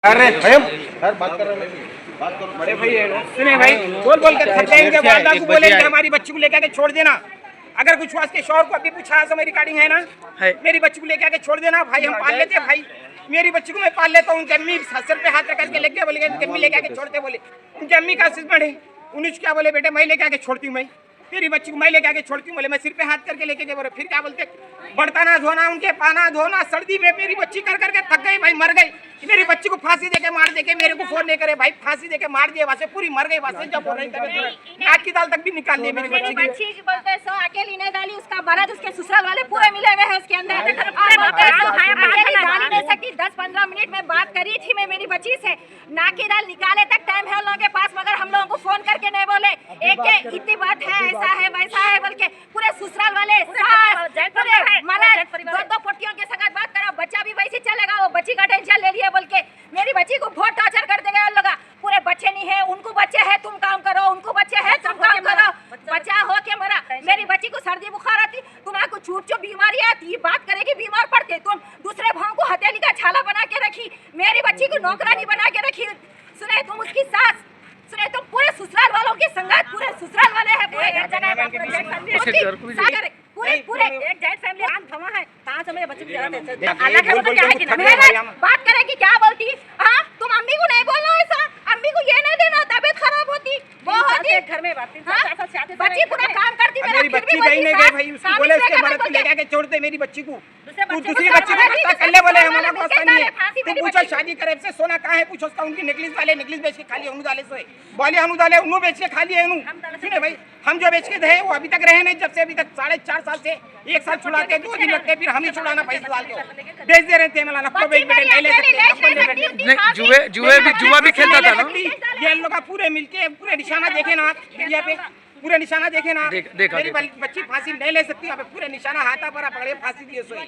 अरे सर बात कर रहे हैं, बात करो बड़े भाई सुने भाई, बोल बोल कर थक जाएंगे। वालदा को बोले कि हमारी बच्ची को लेकर के छोड़ देना। अगर कुछ हुआ उसके शौहर को अभी पूछा है, रिकॉर्डिंग है ना, मेरी बच्ची को लेकर के छोड़ देना भाई, हम पाल लेते भाई, मेरी बच्ची को मैं पाल लेता हूँ। उनकी अम्मी सर पे हाथ रख करके लेके बोले उनकी अम्मी लेके आके छोड़ते, बोले उनकी अम्मी का असिस्टेंट है, उन्हें क्या बोले बेटे मैं लेके आके छोड़ती हूँ, मैं तेरी बच्ची को मैं लेके आके छोड़ती हूँ, बोले मैं सिर पे हाथ करके लेके गए। बोले फिर क्या बोलते, बर्तन धोना, उनके पाना धोना, सर्दी में मेरी बच्ची कर करके थक गई भाई, मर गई। मेरी बच्ची को फांसी देके मार देके मेरे को फोन नहीं करे भाई, फांसी देके मार दिए, वहां से पूरी मर गई, वहां से जब बोल रही नाक की दाल तक भी निकाल दी मेरी बच्ची की। बोलते सो अकेली नहीं डाली, उसका मर्द उसके ससुराल वाले पूरे मिले हुए हैं उसके अंदर। डाली नहीं सकती, 10-15 मिनट में बात करी थी मैं मेरी बच्ची से, नाक की दाल निकाले तक टाइम है उन लोगों के पास, मगर हम लोगों को फोन करके नहीं बोले एक इतनी बात है, ऐसा है वैसा है बोल के पूरे ससुराल वाले दो पोटियों के संग बात करा, बच्चा भी वैसे चलेगा, वो बच्ची का टेंशन ले लिया बोल के मेरी बच्ची को बहुत टॉर्चर कर देगा लोग। पूरे बच्चे नहीं है, उनको बच्चे है तुम काम करो, उनको बच्चे है तुम काम करो, बच्चा हो के मरा। मेरी बच्ची को सर्दी बुखार आती, तुम्हारे छूट जो बीमारी आती, ये बात करेगी बीमार पड़ते, तुम दूसरे भाव को हथेली का छाला बना के रखी, मेरी बच्ची को नौकरानी बना के रखी। सुने तुम उसकी सास, सुने तुम पूरे ससुराल वालों की संगत, पूरे ससुराल वाले हैं, पूरे घर जगह पूरे पूरे एक जॉइंट फैमिली आम थमा है। कहां से मेरे बच्चे को अल्लाह के ऊपर क्या है कि बात करेगी, क्या बोलती, हां तुम अम्मी को नहीं बोलना ऐसा, अम्मी को ये नहीं देना, तबीयत खराब होती वो होती घर में बात। बच्ची पूरा काम करती, मेरी बच्ची गई नहीं गई भाई, उसको बोले उसके मर्द को लेके छोड़ दे मेरी बच्ची को, तू दूसरी बच्ची को पता कर ले, बोले हमारा पास नहीं है, तू पूछो शादी करे से सोना कहां है, पूछो उसका, उनकी नेकलेस वाले नेकलेस बेच के खाली अनु डाले से, बोले अनु डाले उन्हों बेच के खाली है अनु। सुने भाई, हम जो बेच के थे वो अभी तक रहे नहीं, जब से अभी तक 4.5 साल से 1 साल छुड़ाते, 2 दिन लगते, फिर हम ही छुड़ाना पैसे डाल के बेच दे रहे थे। मला नक्को बेच बेटे नहीं ले सकते, जुआ भी खेलता था ना ये लोग का पूरे मिलके पूरे निशाना देखे ना यहाँ पे, पूरे निशाना देखे ना, मेरी बच्ची फांसी नहीं ले सकती, यहाँ पे पूरे निशाना हाथा पर पकड़े फांसी दिए सोई,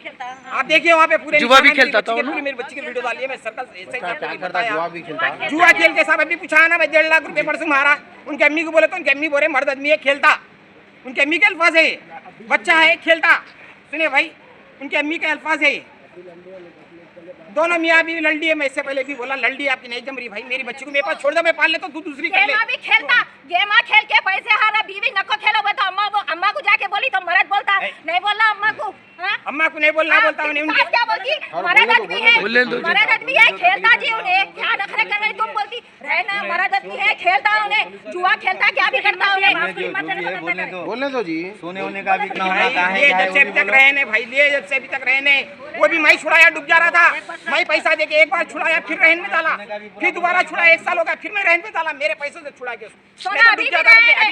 आप देखिए वहाँ पे पूरे जुआ भी खेलता था, मेरी बच्ची की वीडियो डाली है, मैं सर्कल जुआ खेल के साहब अभी पूछा ना, मैं 1.5 लाख रुपए परसों मारा, उनकी अम्मी को बोले तो उनकी अम्मी बोले मर्द आदमी है खेलता, उनके अम्मी के अल्फाज है, बच्चा है खेलता। सुनिए भाई, उनके अम्मी के अल्फाज है, दोनों मियाँ भी लड़ लिए, मैं इससे पहले भी बोला लड़ ली आपकी नहीं जम रही भाई, मेरी बच्ची को मेरे पास छोड़ दो, मैं पाल लेता हूँ, तू दूसरी कर ले। गेमा भी खेलता, गेमा खेल के पैसे हारा, बीवी नको खेलो बता, अम्मा को जाके बोली तो मर्द बोलता नहीं बोलना अम्मा को, अम्मा को नहीं बोलना बोलता हूँ, उनके क्या बोलती मर्द आदमी है, मर्द आदमी है खेलता जी, उन्हें क्या नखरे कर रही तुम बोलती रहना, मर्द आदमी है खेलता, उन्हें जुआ खेलता, क्या भी करता उन्हें, बोलने दो जी, सोने होने का भी जब से अभी तक रहे ने भाई, लिए जब से अभी तक रहे ने, वो भी मैं छुड़ाया डूब जा रहा था, मैं पैसा देके एक बार छुड़ाया, फिर रहन में डाला, फिर दोबारा छुड़ाया, 1 साल हो गया, फिर मैं रहन में डाला, मेरे पैसों से छुड़ा के सोना अभी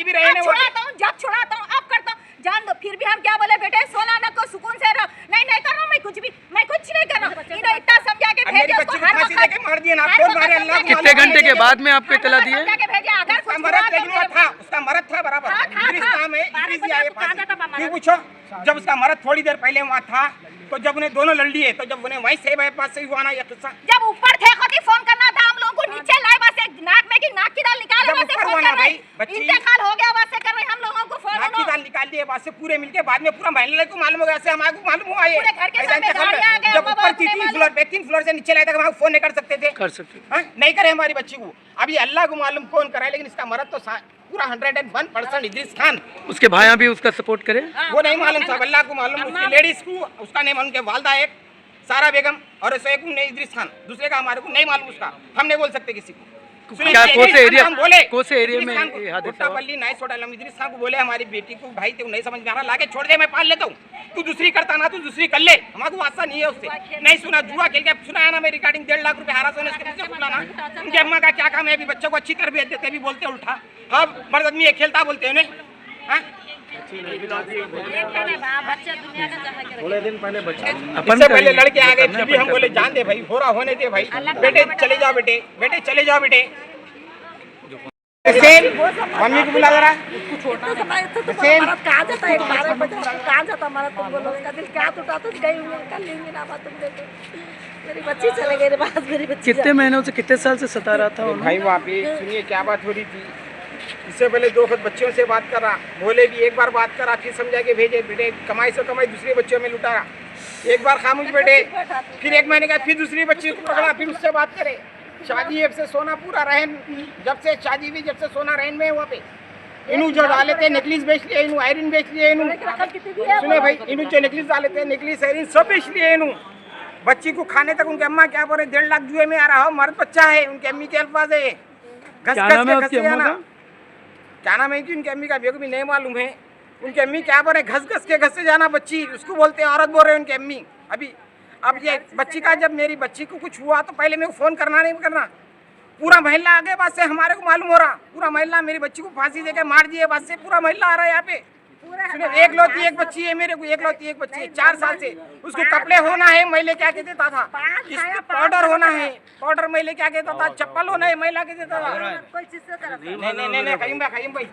भी रहने छुड़ाता हूँ, जब छुड़ाता हूँ अब करता हूँ, जान दो। फिर भी हम क्या बोले बेटे सोना न को सुकून से रहो, नहीं कर रहा हूँ मैं कुछ भी, मैं कुछ नहीं कर रहा हूँ, इन्हें इतना समझा के भेजे उसको, हर वक्त मार दिया ना, कितने घंटे के बाद में आपको इत्तला दी है? उसका मरद था बराबर, पूछो जब उसका मरद थोड़ी देर पहले वहाँ था, तो जब उन्हें दोनों लड़ लिए, तो जब उन्हें वहीं से पास से हुआ ना ये किस्सा, जब ऊपर थे खुद ही फोन करना था हम लोगों को, नीचे लाए बस नाक में की नाक की दाल निकाल वहां से फोन कर रहे, इंतकाल हो गया वहां से कर रहे हम लोगों को फोन, नाक की दाल निकाल दिए वहां से पूरे मिलके, बाद में पूरा महल्ले को मालूम हो गया, ऐसे हमारे को मालूम हुआ, ये जब ऊपर थी 3 फ्लोर से नीचे लाए तक हम फोन नहीं कर सकते थे, नहीं करे हमारी बच्ची को, अभी अल्लाह को मालूम कौन कराए, लेकिन इसका मरद तो पूरा 101% इद्रिस खान, उसके भाइयां भी उसका सपोर्ट करे, वो नहीं मालूम साहब, अल्लाह को मालूम, उसकी लेडीज को उसका नहीं मालूम, के वालदा एक सारा बेगम और एक इद्रिस खान, दूसरे का हमारे को नहीं मालूम, उसका हम नहीं बोल सकते किसी को। क्या कौन से एरिया में पल्ली नहीं छोड़ा, इद्रिस खान को बोले हमारी बेटी को भाई तू नहीं समझ में आ रहा, लाके छोड़ दे, मैं पाल लेता हूँ, तू दूसरी करता ना, तू दूसरी कर ले, हमारे को आशा नहीं है उससे, नहीं सुना, जुआ खेल के सुनाया ना, मैं रिकॉर्डिंग 1.5 लाख रुपए हारा सोने उसके बोला ना, उनकी अम्मा का क्या काम है, अभी बच्चों को अच्छी तरबियत देते भी बोलते उल्टा, अब मर्द आदमी खेलता बोलते हैं थोड़े दिन पहले बच्चा इससे पहले लड़के आ गए, फिर भी हम बोले जान दे भाई, हो रहा होने दे भाई, बेटे चले जाओ, बेटे चले जाओ, बेटे मम्मी को बुला जरा, कहाँ जाता है, कहाँ जाता हमारा, तुम बोलो उसका दिल क्या टूटा, तो गई हुई कल लेंगे ना बात, तुम देखो मेरी बच्ची चले गई बात, मेरी बच्ची कितने महीनों से कितने साल से सता रहा था भाई वहाँ पे। सुनिए क्या बात हो रही थी, इससे पहले 2 खुद बच्चों से बात कर रहा, बोले भी एक बार बात करा, फिर समझा के भेजे, बेटे कमाई से कमाई दूसरे बच्चों में लुटा रहा, एक बार खामोश बैठे, फिर 1 महीने का फिर दूसरी बच्ची को पकड़ा, फिर उससे बात करे, शादी अब से सोना पूरा रहन, जब से शादी हुई जब से सोना रहन में है वहाँ पे। इन्हू जो डाले थे नेकलेस बेच लिए, इन्हू आयरन बेच लिए, इन्हू सुने भाई, इन्हू जो नेकलेस डाले थे नेकलेस आयरन सब बेच लिए इन्हू। बच्ची को खाने तक उनके अम्मा क्या बोले 1.5 लाख जुए में आ रहा हो, मर्द बच्चा है, उनकी अम्मी के अल्फाज है। क्या नाम है उसकी अम्मा का? क्या नाम है कि उनकी अम्मी का भी नहीं मालूम है। उनकी अम्मी क्या बोल रहे घस से जाना बच्ची, उसको बोलते हैं औरत बोल रहे हैं उनकी अम्मी। अभी अब ये बच्ची का जब मेरी बच्ची को कुछ हुआ तो पहले मेरे को फोन करना नहीं करना, पूरा महिला आगे बात से हमारे को मालूम हो रहा, पूरा महिला मेरी बच्ची को फांसी देके मार दिए, बात से पूरा महिला आ रहा है यहाँ पे। एक लौती एक बच्ची है मेरे को, एक लौती एक बच्ची है 4 साल से। उसको कपड़े होना है, मैले क्या कहते था, पाउडर होना है, पाउडर मैले क्या कहता था, चप्पल होना है, महिला के देता था। नहीं कहीं भाई